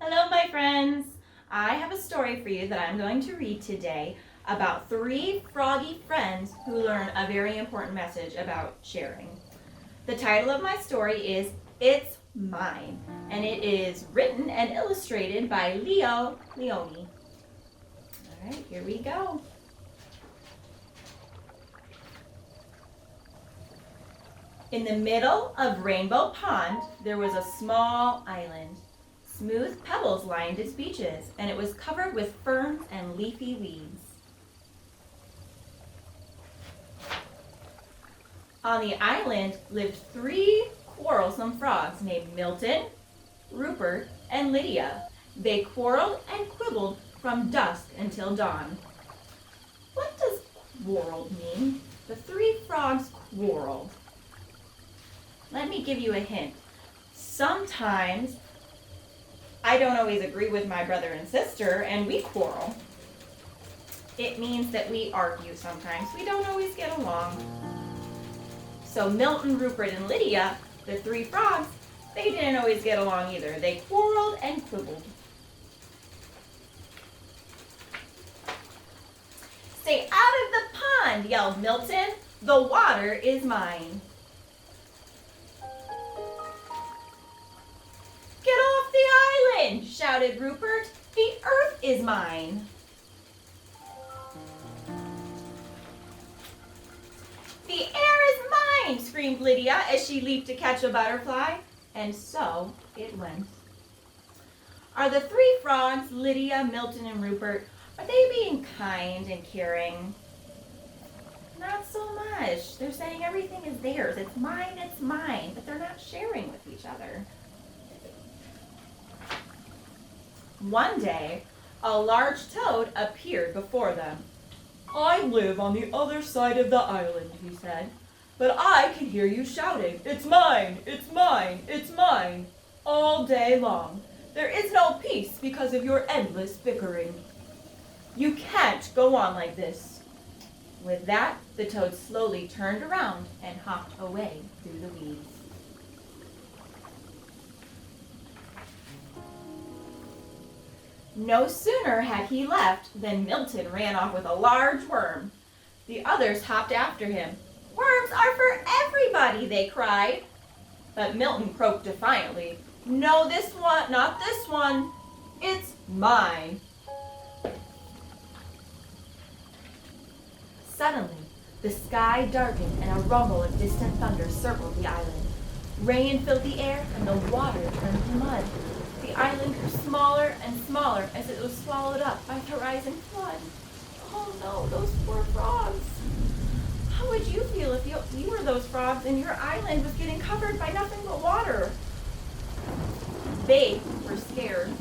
Hello, my friends. I have a story for you that I'm going to read today about three froggy friends who learn a very important message about sharing. The title of my story is It's Mine, and it is written and illustrated by Leone. All right, here we go. In the middle of Rainbow Pond, there was a small island. Smooth pebbles lined its beaches, and it was covered with ferns and leafy weeds. On the island lived three quarrelsome frogs named Milton, Rupert, and Lydia. They quarreled and quibbled from dusk until dawn. What does quarreled mean? The three frogs quarreled. Let me give you a hint. Sometimes I don't always agree with my brother and sister, and we quarrel. It means that we argue sometimes. We don't always get along. So Milton, Rupert, and Lydia, the three frogs, they didn't always get along either. They quarreled and quibbled. Stay out of the pond, yelled Milton. The water is mine. Get off the island, shouted Rupert. The earth is mine. The air is mine, screamed Lydia as she leaped to catch a butterfly. And so it went. Are the three frogs, Lydia, Milton, and Rupert, are they being kind and caring? Not so much. They're saying everything is theirs. It's mine, but they're not sharing with each other. One day, a large toad appeared before them. I live on the other side of the island, he said, but I can hear you shouting, it's mine, it's mine, it's mine, all day long. There is no peace because of your endless bickering. You can't go on like this. With that, the toad slowly turned around and hopped away through the weeds. No sooner had he left than Milton ran off with a large worm. The others hopped after him. Worms are for everybody, they cried. But Milton croaked defiantly, no, this one, not this one. It's mine. Suddenly, the sky darkened and a rumble of distant thunder circled the island. Rain filled the air and the water turned to mud. The island grew smaller and smaller as it was swallowed up by the rising flood. Oh no, those poor frogs. How would you feel if you were those frogs and your island was getting covered by nothing but water? They were scared.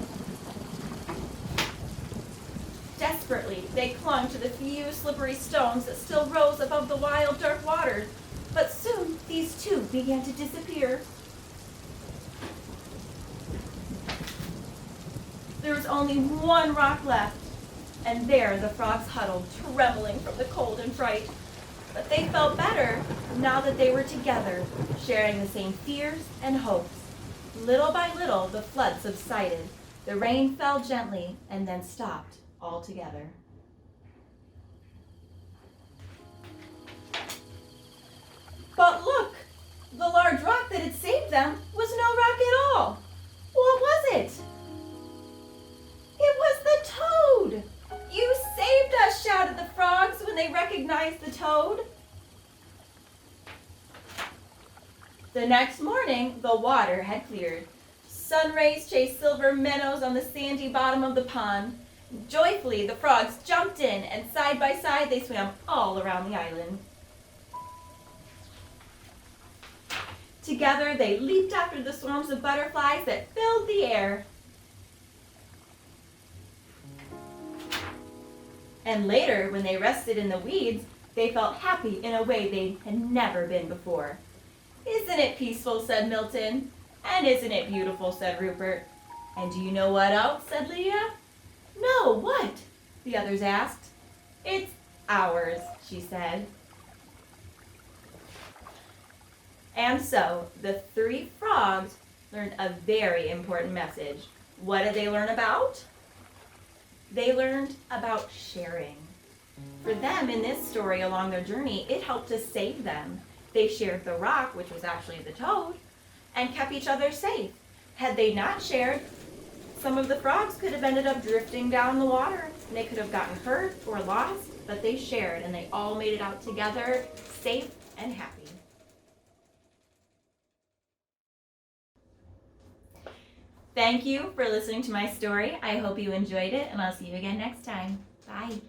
Desperately, they clung to the few slippery stones that still rose above the wild, dark waters. But soon, these too began to disappear. There was only one rock left, and there the frogs huddled, trembling from the cold and fright. But they felt better now that they were together, sharing the same fears and hopes. Little by little, the flood subsided. The rain fell gently and then stopped altogether. But look, the large rock that had saved them was no rock at all. What was it? It was the toad! You saved us, shouted the frogs when they recognized the toad. The next morning, the water had cleared. Sun rays chased silver minnows on the sandy bottom of the pond. Joyfully, the frogs jumped in, and side by side, they swam all around the island. Together, they leaped after the swarms of butterflies that filled the air. And later, when they rested in the weeds, they felt happy in a way they had never been before. Isn't it peaceful, said Milton. And isn't it beautiful, said Rupert. And do you know what else, said Lydia. No, what? The others asked. It's ours, she said. And so the three frogs learned a very important message. What did they learn about? They learned about sharing. For them, in this story along their journey, it helped to save them. They shared the rock, which was actually the toad, and kept each other safe. Had they not shared, some of the frogs could have ended up drifting down the water, and they could have gotten hurt or lost, but they shared, and they all made it out together, safe and happy. Thank you for listening to my story. I hope you enjoyed it, and I'll see you again next time. Bye.